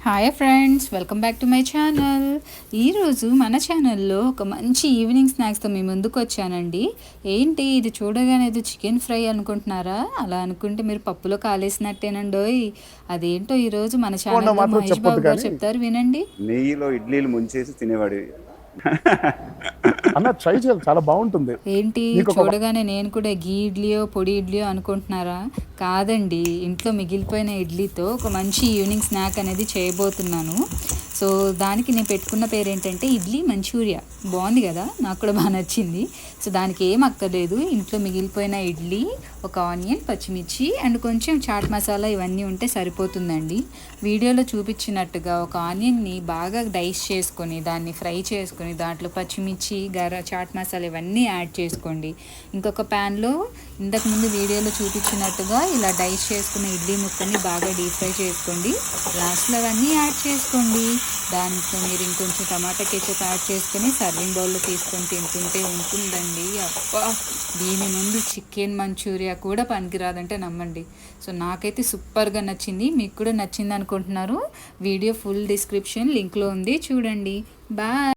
Hi friends, welcome back to my channel. ఈరోజు మన ఛానల్లో ఒక మంచి ఈవినింగ్ స్నాక్స్తో మీ ముందుకు వచ్చానండి. ఏంటి ఇది చూడగానే ఏదో చికెన్ ఫ్రై అనుకుంటున్నారా? అలా అనుకుంటే మీరు పప్పులో కాలేసినట్టేనండోయ్. అదేంటో ఈరోజు మన ఛానల్లో మహేష్ బాబు గారు చెప్తారు, వినండి. నెయ్యిలో ఇడ్లీలు ముంచేసి తినేవాడి. అన్న ట్రై చేయాలి, చాలా బాగుంటుంది. ఏంటి చూడగానే నేను కూడా గీ ఇడ్లీయో పొడి ఇడ్లీయో అనుకుంటున్నారా? కాదండి, ఇంట్లో మిగిలిపోయిన ఇడ్లీతో ఒక మంచి ఈవినింగ్ స్నాక్ అనేది చేయబోతున్నాను. సో దానికి నేను పెట్టుకున్న పేరు ఏంటంటే ఇడ్లీ మంచూరియా. బాగుంది కదా, నాకు కూడా బాగా నచ్చింది. సో దానికి ఏం అక్కర్లేదు, ఇంట్లో మిగిలిపోయిన ఇడ్లీ, ఒక ఆనియన్, పచ్చిమిర్చి అండ్ కొంచెం చాట్ మసాలా ఇవన్నీ ఉంటే సరిపోతుందండి. వీడియోలో చూపించినట్టుగా ఒక ఆనియన్ని బాగా డైస్ చేసుకొని దాన్ని ఫ్రై చేసుకొని దాంట్లో పచ్చిమిర్చి, చాట్ మసాలా ఇవన్నీ యాడ్ చేసుకోండి. ఇంకొక ప్యాన్లో ఇంతకుముందు వీడియోలో చూపించినట్టుగా ఇలా డైస్ చేసుకున్న ఇడ్లీ ముక్కని బాగా డీప్ ఫ్రై చేసుకోండి. లాస్ట్లో అవన్నీ యాడ్ చేసుకోండి. దాంట్లో మీరు ఇంకొంచెం టమాటా కెచప్ యాడ్ చేసుకొని సర్వింగ్ బౌల్లో తీసుకొని తింటుంటే ఉంటుందండి. అబ్బా, దీని ముందు చికెన్ మంచూరియా కూడా పనికిరాదంటే నమ్మండి. సో నాకైతే సూపర్గా నచ్చింది, మీకు కూడా నచ్చింది అనుకుంటున్నారు. వీడియో ఫుల్ డిస్క్రిప్షన్ లింక్లో ఉంది, చూడండి. బాయ్.